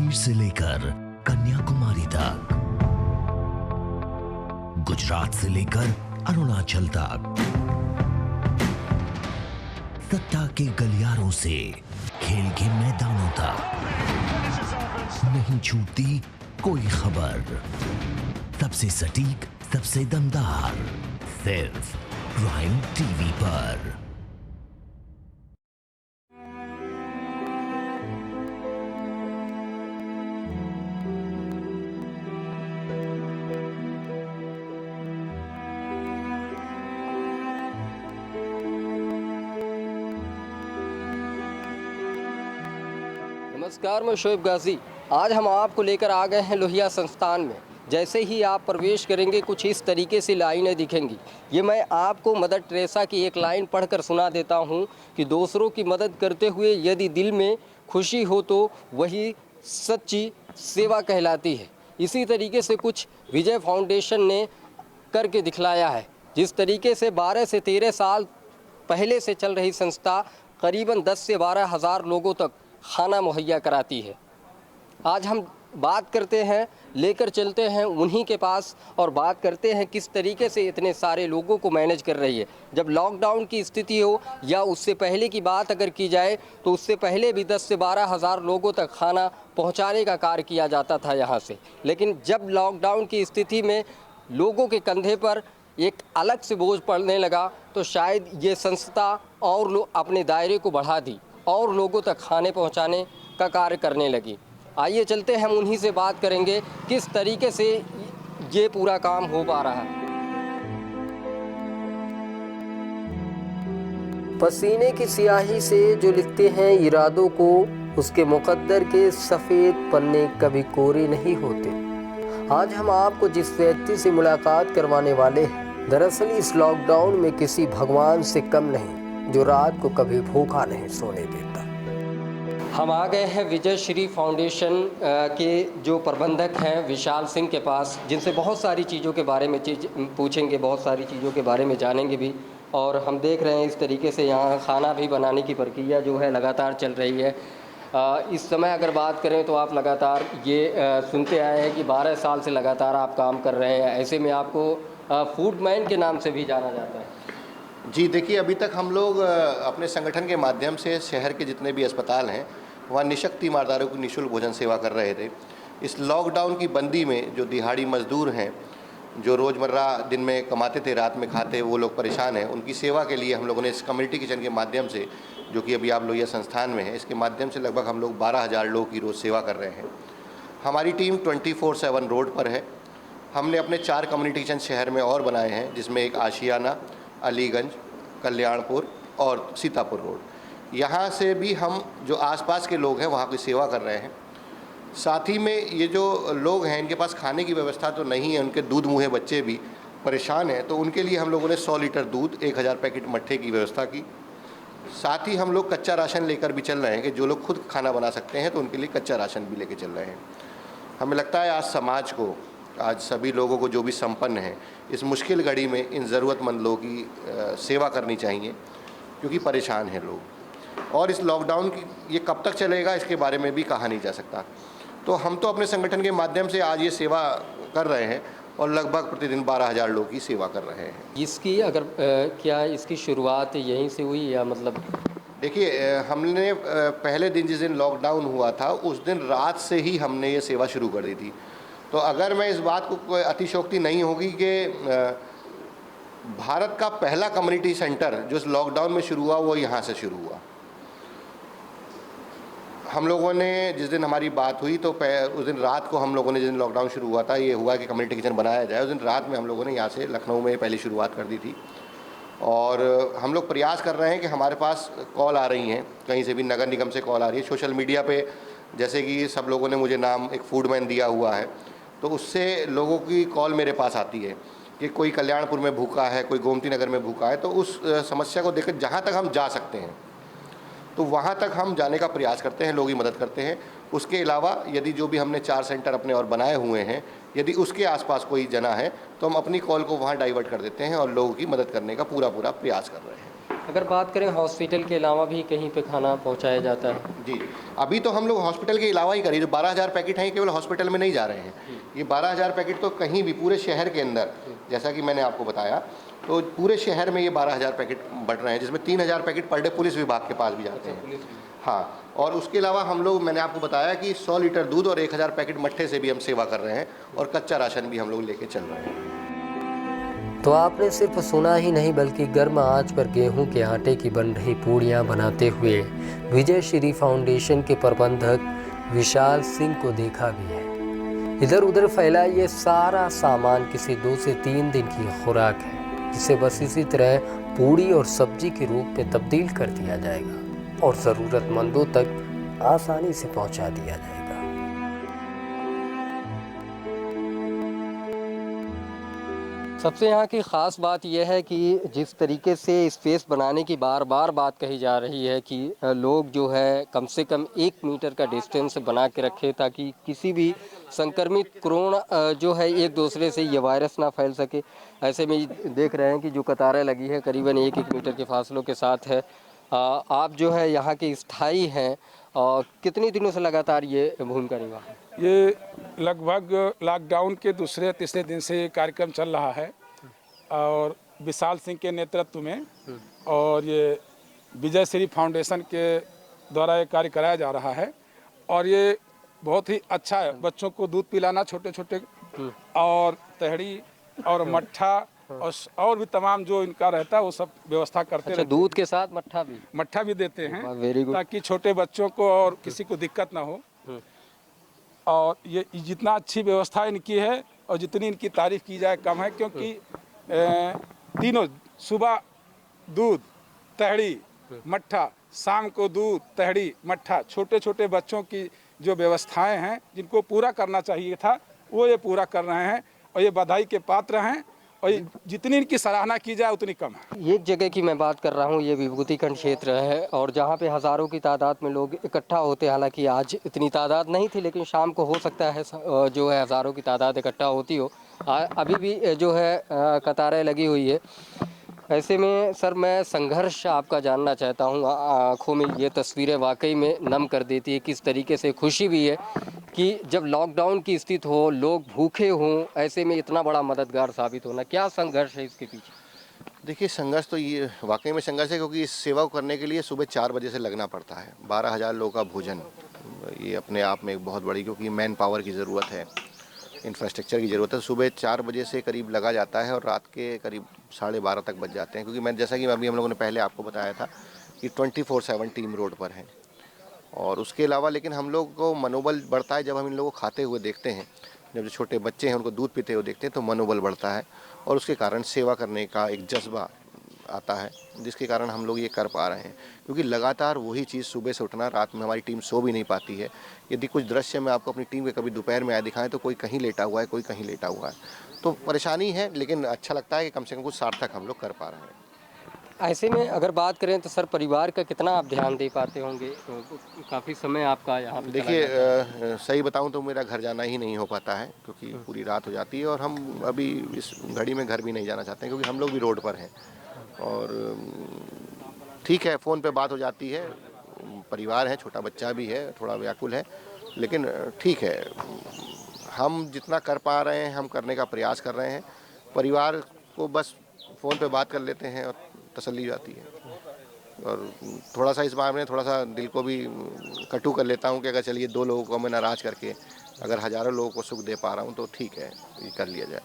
कश्मीर से लेकर कन्याकुमारी तक, गुजरात से लेकर अरुणाचल तक, सत्ता के गलियारों से खेल के मैदानों तक, नहीं छूटती कोई खबर। सबसे सटीक, सबसे दमदार, सिर्फ प्राइम टीवी पर। नमस्कार, मैं शोएब गाजी। आज हम आपको लेकर आ गए हैं लोहिया संस्थान में। जैसे ही आप प्रवेश करेंगे कुछ इस तरीके से लाइनें दिखेंगी। ये मैं आपको मदर टेरेसा की एक लाइन पढ़कर सुना देता हूँ कि दूसरों की मदद करते हुए यदि दिल में खुशी हो तो वही सच्ची सेवा कहलाती है। इसी तरीके से कुछ विजय फाउंडेशन ने करके दिखलाया है। जिस तरीके से 12 से 13 साल पहले से चल रही संस्था करीबन 10 से 12 हज़ार लोगों तक खाना मुहैया कराती है। आज हम बात करते हैं, लेकर चलते हैं उन्हीं के पास और बात करते हैं किस तरीके से इतने सारे लोगों को मैनेज कर रही है। जब लॉकडाउन की स्थिति हो या उससे पहले की बात अगर की जाए तो उससे पहले भी 10 से 12 हज़ार लोगों तक खाना पहुंचाने का कार्य किया जाता था यहाँ से। लेकिन जब लॉकडाउन की स्थिति में लोगों के कंधे पर एक अलग से बोझ पड़ने लगा तो शायद ये संस्था और लोग अपने दायरे को बढ़ा दी और लोगों तक खाने पहुंचाने का कार्य करने लगी। आइए चलते हैं, हम उन्हीं से बात करेंगे किस तरीके से ये पूरा काम हो पा रहा है। पसीने की स्याही से जो लिखते हैं इरादों को, उसके मुकद्दर के सफ़ेद पन्ने कभी कोरे नहीं होते। आज हम आपको जिस व्यक्ति से मुलाकात करवाने वाले हैं, दरअसल इस लॉकडाउन में किसी भगवान से कम नहीं, जो रात को कभी भूखा नहीं सोने देता। हम आ गए हैं विजय श्री फाउंडेशन के जो प्रबंधक हैं विशाल सिंह के पास, जिनसे बहुत सारी चीज़ों के बारे में पूछेंगे, बहुत सारी चीज़ों के बारे में जानेंगे भी। और हम देख रहे हैं इस तरीके से यहाँ खाना भी बनाने की प्रक्रिया जो है लगातार चल रही है। इस समय अगर बात करें तो आप लगातार ये सुनते आए हैं कि 12 साल से लगातार आप काम कर रहे हैं। ऐसे में आपको फूडमैन के नाम से भी जाना जाता है। जी देखिए, अभी तक हम लोग अपने संगठन के माध्यम से शहर के जितने भी अस्पताल हैं वहाँ निःशक्त तीमारदारों की निःशुल्क भोजन सेवा कर रहे थे। इस लॉकडाउन की बंदी में जो दिहाड़ी मजदूर हैं, जो रोज़मर्रा दिन में कमाते थे रात में खाते, वो लोग परेशान हैं, उनकी सेवा के लिए हम लोगों ने इस कम्युनिटी किचन के माध्यम से, जो कि अभी आप लोहिया संस्थान में है, इसके माध्यम से लगभग हम लोग 12,000 लोगों की रोज़ सेवा कर रहे हैं। हमारी टीम 24/7 रोड पर है। हमने अपने 4 कम्युनिटी किचन शहर में और बनाए हैं, जिसमें एक आशियाना, अलीगंज, कल्याणपुर और सीतापुर रोड। यहाँ से भी हम जो आसपास के लोग हैं वहाँ की सेवा कर रहे हैं। साथ ही में ये जो लोग हैं इनके पास खाने की व्यवस्था तो नहीं है, उनके दूध मुँहे बच्चे भी परेशान हैं, तो उनके लिए हम लोगों ने 100 लीटर दूध, 1000 पैकेट मट्ठे की व्यवस्था की। साथ ही हम लोग कच्चा राशन लेकर भी चल रहे हैं कि जो लोग खुद खाना बना सकते हैं तो उनके लिए कच्चा राशन भी लेके चल रहे हैं। हमें लगता है आज समाज को, आज सभी लोगों को जो भी संपन्न हैं, इस मुश्किल घड़ी में इन ज़रूरतमंद लोगों की सेवा करनी चाहिए, क्योंकि परेशान हैं लोग। और इस लॉकडाउन की ये कब तक चलेगा इसके बारे में भी कहा नहीं जा सकता। तो हम तो अपने संगठन के माध्यम से आज ये सेवा कर रहे हैं और लगभग प्रतिदिन 12,000 लोगों की सेवा कर रहे हैं। इसकी अगर क्या इसकी शुरुआत यहीं से हुई या मतलब? देखिए, हमने पहले दिन जिस दिन लॉकडाउन हुआ था उस दिन रात से ही हमने ये सेवा शुरू कर दी थी। तो अगर मैं इस बात को कोई अतिशयोक्ति नहीं होगी कि भारत का पहला कम्युनिटी सेंटर जो इस लॉकडाउन में शुरू हुआ वो यहाँ से शुरू हुआ। हम लोगों ने जिस दिन हमारी बात हुई तो उस दिन रात को हम लोगों ने, जिस दिन लॉकडाउन शुरू हुआ था, ये हुआ कि कम्युनिटी किचन बनाया जाए, उस दिन रात में हम लोगों ने यहाँ से लखनऊ में पहली शुरुआत कर दी थी। और हम लोग प्रयास कर रहे हैं कि हमारे पास कॉल आ रही हैं, कहीं से भी नगर निगम से कॉल आ रही है, सोशल मीडिया पे जैसे कि सब लोगों ने मुझे नाम एक फूडमैन दिया हुआ है, तो उससे लोगों की कॉल मेरे पास आती है कि कोई कल्याणपुर में भूखा है, कोई गोमती नगर में भूखा है। तो उस समस्या को देखकर जहाँ तक हम जा सकते हैं तो वहाँ तक हम जाने का प्रयास करते हैं, लोगों की मदद करते हैं। उसके अलावा यदि जो भी हमने 4 सेंटर अपने और बनाए हुए हैं, यदि उसके आसपास कोई जना है तो हम अपनी कॉल को वहाँ डाइवर्ट कर देते हैं और लोगों की मदद करने का पूरा प्रयास कर रहे हैं। अगर बात करें हॉस्पिटल के अलावा भी कहीं पे खाना पहुंचाया जाता है? जी, अभी तो हम लोग हॉस्पिटल के अलावा ही करिए, जो 12,000 पैकेट हैं ये केवल हॉस्पिटल में नहीं जा रहे हैं। ये 12,000 पैकेट तो कहीं भी पूरे शहर के अंदर, जैसा कि मैंने आपको बताया, तो पूरे शहर में ये 12,000 पैकेट बढ़ रहे हैं, जिसमें 3,000 पैकेट पर डे पुलिस विभाग के पास भी जाते हैं। हाँ, और उसके अलावा हम लोग, मैंने आपको बताया कि 100 लीटर दूध और 1,000 पैकेट मट्ठे से भी हम सेवा कर रहे हैं, और कच्चा राशन भी हम लोग लेके चल रहे हैं। तो आपने सिर्फ सुना ही नहीं बल्कि गर्म आंच पर गेहूं के आटे की बन रही पूड़ियां बनाते हुए विजय श्री फाउंडेशन के प्रबंधक विशाल सिंह को देखा भी है। इधर उधर फैला ये सारा सामान किसी 2 से 3 दिन की खुराक है, जिसे बस इसी तरह पूड़ी और सब्जी के रूप में तब्दील कर दिया जाएगा और ज़रूरतमंदों तक आसानी से पहुंचा दिया जाएगा। सबसे यहाँ की ख़ास बात यह है कि जिस तरीके से स्पेस बनाने की बार बार बात कही जा रही है कि लोग जो है कम से कम 1 मीटर का डिस्टेंस बना के रखे, ताकि किसी भी संक्रमित कोरोना जो है एक दूसरे से ये वायरस ना फैल सके। ऐसे में देख रहे हैं कि जो कतारें लगी है करीबन 1-1 मीटर के फासलों के साथ है। आप जो है यहाँ के स्थायी हैं, और कितने दिनों से लगातार ये भूमिका निभा? ये लगभग लॉकडाउन के दूसरे तीसरे दिन से ये कार्यक्रम चल रहा है, और विशाल सिंह के नेतृत्व में और ये विजय श्री फाउंडेशन के द्वारा ये कार्य कराया जा रहा है। और ये बहुत ही अच्छा है, बच्चों को दूध पिलाना, छोटे छोटे, और तहड़ी और मट्ठा और भी तमाम जो इनका रहता है वो सब व्यवस्था करते हैं। दूध के साथ मट्ठा भी देते हैं, वेरी गुड, ताकि छोटे बच्चों को और किसी को दिक्कत ना हो। और ये जितना अच्छी व्यवस्था इनकी है और जितनी इनकी तारीफ की जाए कम है, क्योंकि तीनों सुबह दूध तहड़ी मट्ठा, शाम को दूध तहड़ी मट्ठा, छोटे छोटे बच्चों की जो व्यवस्थाएं हैं जिनको पूरा करना चाहिए था वो ये पूरा कर रहे हैं, और ये बधाई के पात्र हैं। और जितनी इनकी सराहना की जाए उतनी कम है। एक जगह की मैं बात कर रहा हूँ, ये विभूतिखंड क्षेत्र है, और जहाँ पे हज़ारों की तादाद में लोग इकट्ठा होते, हालांकि आज इतनी तादाद नहीं थी, लेकिन शाम को हो सकता है जो है हज़ारों की तादाद इकट्ठा होती हो। अभी भी जो है कतारें लगी हुई है। ऐसे में सर मैं संघर्ष आपका जानना चाहता हूँ। आँखों में ये तस्वीरें वाकई में नम कर देती है। किस तरीके से खुशी भी है कि जब लॉकडाउन की स्थिति हो, लोग भूखे हों, ऐसे में इतना बड़ा मददगार साबित होना, क्या संघर्ष है इसके पीछे? देखिए, संघर्ष तो ये वाकई में संघर्ष है, क्योंकि इस सेवा को करने के लिए सुबह 4 बजे से लगना पड़ता है। 12,000 लोगों का भोजन, ये अपने आप में एक बहुत बड़ी, क्योंकि मैन पावर की ज़रूरत है, इंफ्रास्ट्रक्चर की ज़रूरत है। सुबह 4 बजे से करीब लगा जाता है और रात के करीब 12:30 तक बज जाते हैं, क्योंकि मैं जैसा कि अभी हम लोगों ने पहले आपको बताया था कि 24/7 टीम रोड पर है। और उसके अलावा लेकिन हम लोग को मनोबल बढ़ता है जब हम इन लोगों को खाते हुए देखते हैं। जब जो छोटे बच्चे हैं उनको दूध पीते हुए देखते हैं तो मनोबल बढ़ता है, और उसके कारण सेवा करने का एक जज्बा आता है, जिसके कारण हम लोग ये कर पा रहे हैं। क्योंकि लगातार वही चीज़, सुबह से उठना, रात में हमारी टीम सो भी नहीं पाती है। यदि कुछ दृश्य मैं आपको अपनी टीम के कभी दोपहर में आए दिखाएं तो कोई कहीं लेटा हुआ है, कोई कहीं लेटा हुआ है, तो परेशानी है, लेकिन अच्छा लगता है कि कम से कम कुछ सार्थक हम लोग कर पा रहे हैं। ऐसे में अगर बात करें तो सर परिवार का कितना आप ध्यान दे पाते होंगे? काफ़ी समय आपका यहाँ पे देखिए, सही बताऊं तो मेरा घर जाना ही नहीं हो पाता है, क्योंकि पूरी रात हो जाती है, और हम अभी इस घड़ी में घर भी नहीं जाना चाहते हैं, क्योंकि हम लोग भी रोड पर हैं। और ठीक है, फ़ोन पे बात हो जाती है, परिवार है, छोटा बच्चा भी है, थोड़ा व्याकुल है, लेकिन ठीक है, हम जितना कर पा रहे हैं हम करने का प्रयास कर रहे हैं। परिवार को बस फ़ोन पे बात कर लेते हैं और तसल्ली जाती है। और थोड़ा सा इस बार में थोड़ा सा दिल को भी कटु कर लेता हूँ कि अगर चलिए 2 लोगों को मैं नाराज़ करके अगर हज़ारों लोगों को सुख दे पा रहा हूँ तो ठीक है, ये कर लिया जाए।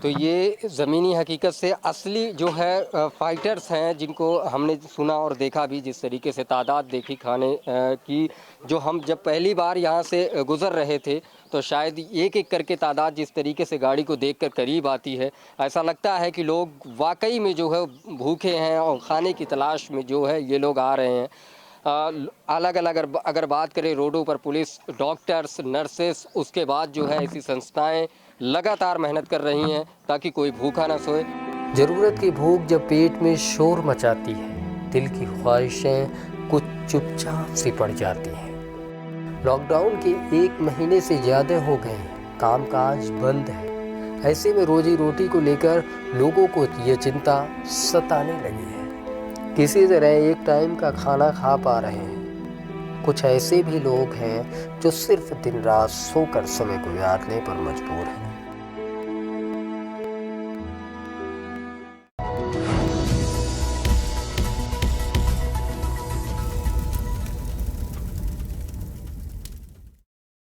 तो ये ज़मीनी हकीकत से असली जो है फाइटर्स हैं, जिनको हमने सुना और देखा भी, जिस तरीके से तादाद देखी खाने की, जो हम जब पहली बार यहाँ से गुज़र रहे थे तो शायद एक एक करके तादाद जिस तरीके से गाड़ी को देखकर करीब आती है, ऐसा लगता है कि लोग वाकई में जो है भूखे हैं और खाने की तलाश में जो है ये लोग आ रहे हैं। अलग अलग अगर बात करें, रोडों पर पुलिस, डॉक्टर्स, नर्सेस, उसके बाद जो है ऐसी संस्थाएं लगातार मेहनत कर रही हैं ताकि कोई भूखा ना सोए। ज़रूरत की भूख जब पेट में शोर मचाती है, दिल की ख्वाहिशें कुछ चुपचाप सी पड़ जाती हैं। लॉकडाउन के 1 महीने से ज़्यादा हो गए, कामकाज बंद है। ऐसे में रोजी रोटी को लेकर लोगों को ये चिंता सताने लगी है। किसी तरह एक टाइम का खाना खा पा रहे हैं। कुछ ऐसे भी लोग हैं जो सिर्फ दिन रात सोकर समय गुजारने पर मजबूर हैं।